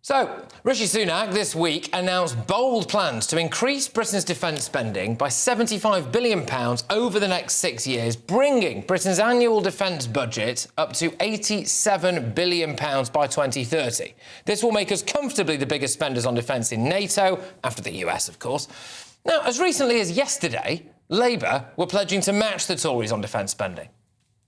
So, Rishi Sunak this week announced bold plans to increase Britain's defence spending by £75 billion over the next 6 years, bringing Britain's annual defence budget up to £87 billion by 2030. This will make us comfortably the biggest spenders on defence in NATO, after the US, of course. Now, as recently as yesterday, Labour were pledging to match the Tories on defence spending.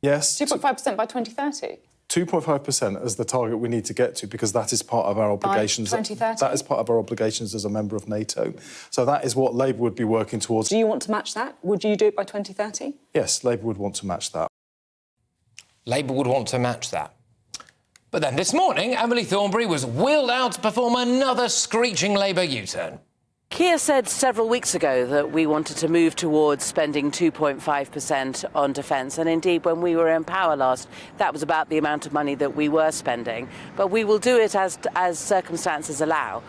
Yes. 2.5% by 2030? 2.5% is the target we need to get to, because that is part of our obligations. By 2030? That is part of our obligations as a member of NATO. So that is what Labour would be working towards. Do you want to match that? Would you do it by 2030? Yes, Labour would want to match that. Labour would want to match that. But then this morning, Emily Thornberry was wheeled out to perform another screeching Labour U-turn. Keir said several weeks ago that we wanted to move towards spending 2.5% on defence, and indeed when we were in power last, that was about the amount of money that we were spending. But we will do it as circumstances allow.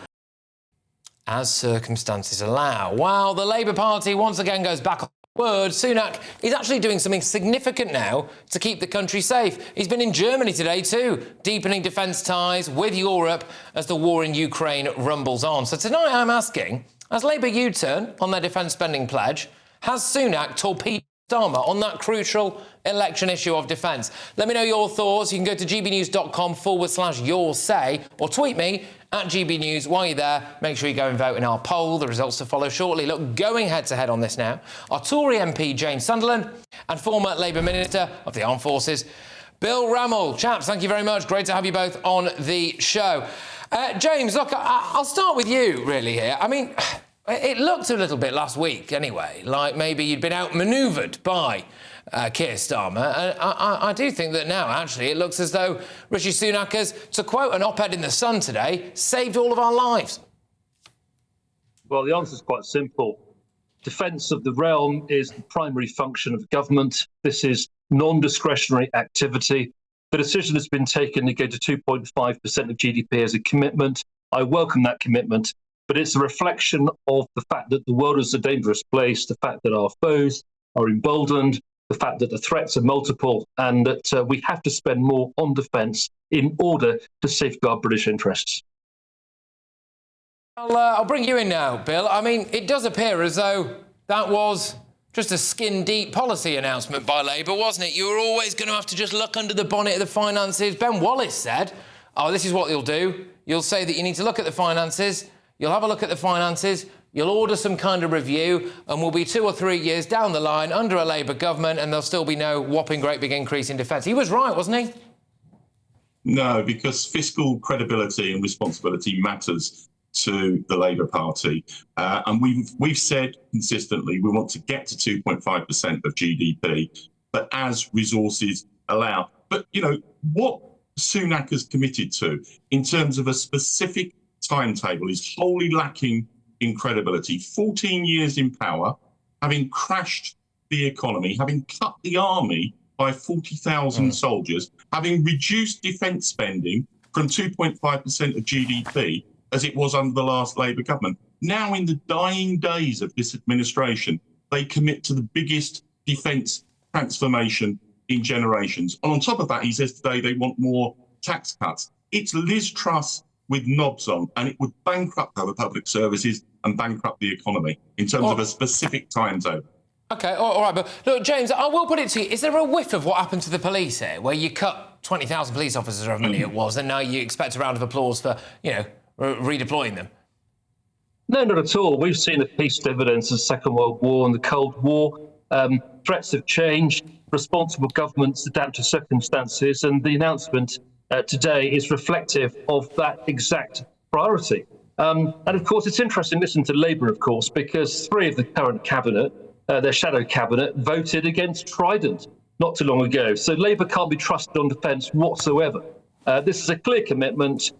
As circumstances allow. While the Labour Party once again goes back on word, Sunak is actually doing something significant now to keep the country safe. He's been in Germany today too, deepening defence ties with Europe as the war in Ukraine rumbles on. So tonight I'm asking, as Labour U-turn on their defence spending pledge, has Sunak torpedoed Starmer on that crucial election issue of defence? Let me know your thoughts. You can go to gbnews.com/your say or tweet me at GBNews. While you're there, make sure you go and vote in our poll. The results to follow shortly. Look, going head-to-head on this now are Tory MP James Sunderland and former Labour Minister of the Armed Forces, Bill Rammell. Chaps, thank you very much. Great to have you both on the show. James, look, I'll start with you, really, here. I mean, it looked a little bit last week, anyway, like maybe you'd been outmanoeuvred by Keir Starmer. And I do think that now, actually, it looks as though Rishi Sunak has, to quote an op-ed in The Sun today, saved all of our lives. Well, the answer is quite simple. Defence of the realm is the primary function of government. This is non-discretionary activity. The decision has been taken to go to 2.5% of GDP as a commitment. I welcome that commitment, but it's a reflection of the fact that the world is a dangerous place, the fact that our foes are emboldened, the fact that the threats are multiple, and that we have to spend more on defence in order to safeguard British interests. I'll bring you in now, Bill. I mean, it does appear as though that was just a skin-deep policy announcement by Labour, wasn't it? You were always going to have to just look under the bonnet of the finances. Ben Wallace said, oh, this is what you'll do. You'll say that you need to look at the finances. You'll have a look at the finances. You'll order some kind of review, and we'll be 2 or 3 years down the line under a Labour government, and there'll still be no whopping great big increase in defence. He was right, wasn't he? No, because fiscal credibility and responsibility matters to the Labour Party. And we've said consistently we want to get to 2.5% of GDP, but as resources allow. But, you know, what Sunak has committed to in terms of a specific timetable is wholly lacking in credibility. 14 years in power, having crashed the economy, having cut the army by 40,000 soldiers, having reduced defence spending from 2.5% of GDP as it was under the last Labour government. Now, in the dying days of this administration, they commit to the biggest defence transformation in generations. And on top of that, he says today they want more tax cuts. It's Liz Truss with knobs on, and it would bankrupt our public services and bankrupt the economy in terms of a specific timetable. OK, all right, but look, James, I will put it to you. Is there a whiff of what happened to the police here, where you cut 20,000 police officers, or however many it was, and now you expect a round of applause for, you know, redeploying them? No, not at all. We've seen the peace dividends of the Second World War and the Cold War. Threats have changed. Responsible governments adapt to circumstances, and the announcement today is reflective of that exact priority. And of course, it's interesting to listen to Labour, of course, because 3 of the current cabinet, their shadow cabinet, voted against Trident not too long ago. So Labour can't be trusted on defence whatsoever. This is a clear commitment.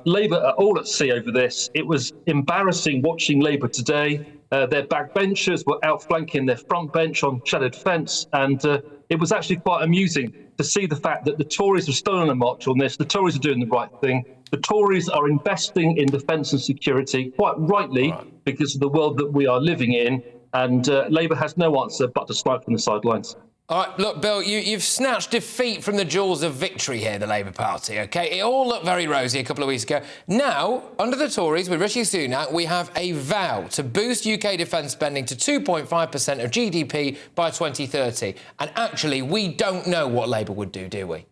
Labour are all at sea over this. It was embarrassing watching Labour today. Their backbenchers were outflanking their front bench on shadow defence, and it was actually quite amusing to see the fact that the Tories have stolen a march on this. The Tories are doing the right thing. The Tories are investing in defence and security, quite rightly, because of the world that we are living in, and Labour has no answer but to snipe from the sidelines. All right, look, Bill, you've snatched defeat from the jaws of victory here, the Labour Party, OK? It all looked very rosy a couple of weeks ago. Now, under the Tories, with Rishi Sunak, we have a vow to boost UK defence spending to 2.5% of GDP by 2030. And actually, we don't know what Labour would do we?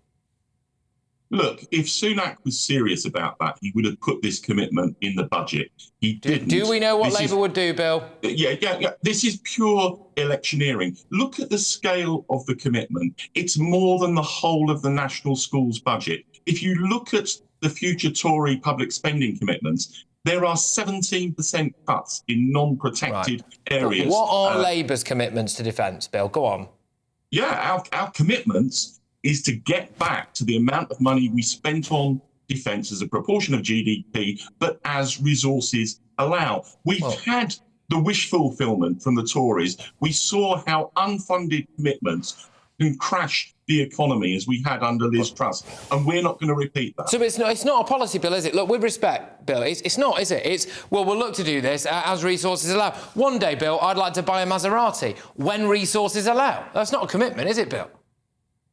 Look, if Sunak was serious about that, he would have put this commitment in the budget. He didn't. Do we know what Labour would do, Bill? Yeah. This is pure electioneering. Look at the scale of the commitment. It's more than the whole of the national schools budget. If you look at the future Tory public spending commitments, there are 17% cuts in non-protected areas. What are Labour's commitments to defence, Bill? Go on. Yeah, our commitments is to get back to the amount of money we spent on defence as a proportion of GDP, but as resources allow. We've had the wish fulfilment from the Tories. We saw how unfunded commitments can crash the economy as we had under Liz Truss, and we're not going to repeat that. So it's not a policy, Bill, is it? Look, with respect, Bill, it's not, is it? It's, well, we'll look to do this as resources allow. One day, Bill, I'd like to buy a Maserati when resources allow. That's not a commitment, is it, Bill?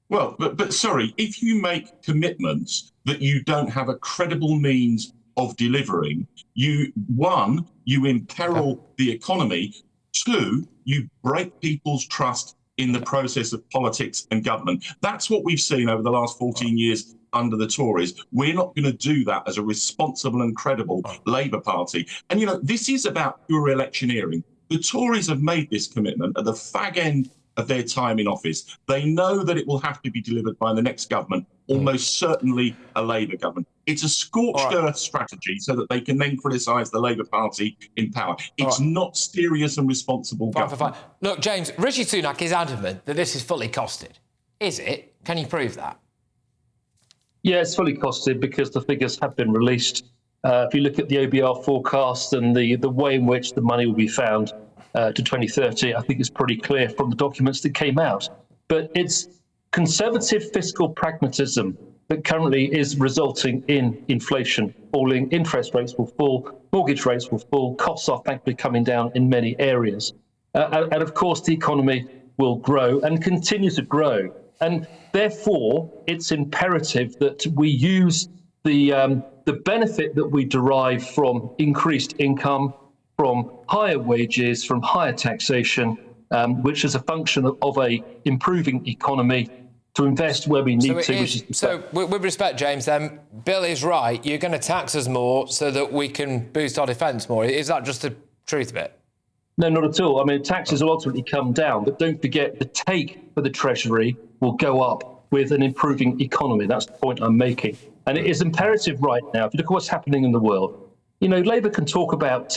Well, but sorry, if you make commitments that you don't have a credible means of delivering, you imperil the economy. Two, you break people's trust in the process of politics and government. That's what we've seen over the last 14 years under the Tories. We're not going to do that as a responsible and credible Labour Party. And, this is about pure electioneering. The Tories have made this commitment at the fag end of their time in office. They know that it will have to be delivered by the next government, almost certainly a Labour government. It's a scorched earth strategy so that they can then criticise the Labour Party in power. It's not serious and responsible government. Fine. Look, James, Rishi Sunak is adamant that this is fully costed. Is it? Can you prove that? Yeah, it's fully costed because the figures have been released. If you look at the OBR forecast and the way in which the money will be found, to 2030, I think it's pretty clear from the documents that came out. But it's conservative fiscal pragmatism that currently is resulting in inflation falling, interest rates will fall, mortgage rates will fall, costs are thankfully coming down in many areas. And of course, the economy will grow and continue to grow. And therefore, it's imperative that we use the benefit that we derive from increased income, from higher wages, from higher taxation, which is a function of a improving economy, to invest where we need to. So with respect, James, then, Bill is right. You're going to tax us more so that we can boost our defence more. Is that just the truth of it? No, not at all. I mean, taxes will ultimately come down, but don't forget the take for the Treasury will go up with an improving economy. That's the point I'm making. And it is imperative right now, if you look at what's happening in the world, Labour can talk about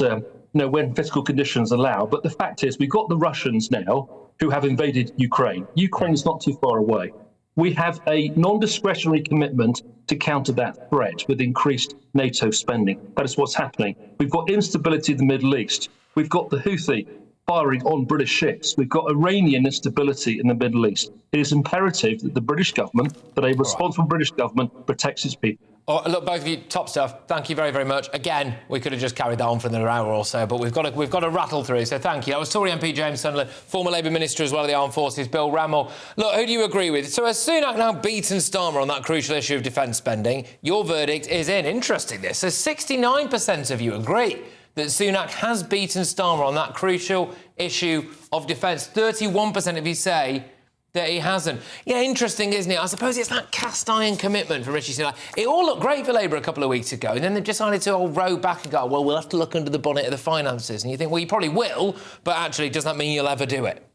when fiscal conditions allow. But the fact is, we've got the Russians now who have invaded Ukraine. Ukraine's not too far away. We have a non-discretionary commitment to counter that threat with increased NATO spending. That is what's happening. We've got instability in the Middle East. We've got the Houthi firing on British ships. We've got Iranian instability in the Middle East. It is imperative that the British government, that a responsible British government, protects its people. Oh, look, both of you, top stuff. Thank you very, very much. Again, we could have just carried that on for another hour or so, but we've got to rattle through. So thank you. That was Tory MP James Sunderland, former Labour Minister as well of the Armed Forces, Bill Rammell. Look, who do you agree with? So has Sunak now beaten Starmer on that crucial issue of defence spending? Your verdict is in. Interesting, this. So 69% of you agree that Sunak has beaten Starmer on that crucial issue of defence. 31% of you say that he hasn't. Yeah, interesting, isn't it? I suppose it's that cast-iron commitment for Rishi Sunak. It all looked great for Labour a couple of weeks ago, and then they've decided to all row back and go, well, we'll have to look under the bonnet of the finances. And you think, well, you probably will, but actually, does that mean you'll ever do it?